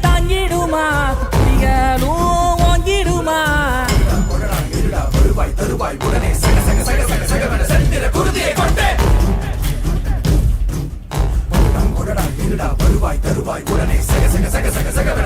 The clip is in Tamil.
தாங்கிடுமா புலிகளும் ஓங்கிடுமா வருவாய் தருவாய் உடனே சக சக சக சக சகவென செந்திர குருதியை கொண்டே வருவாய் தருவாய் உடனே சக சக சக சக சகவென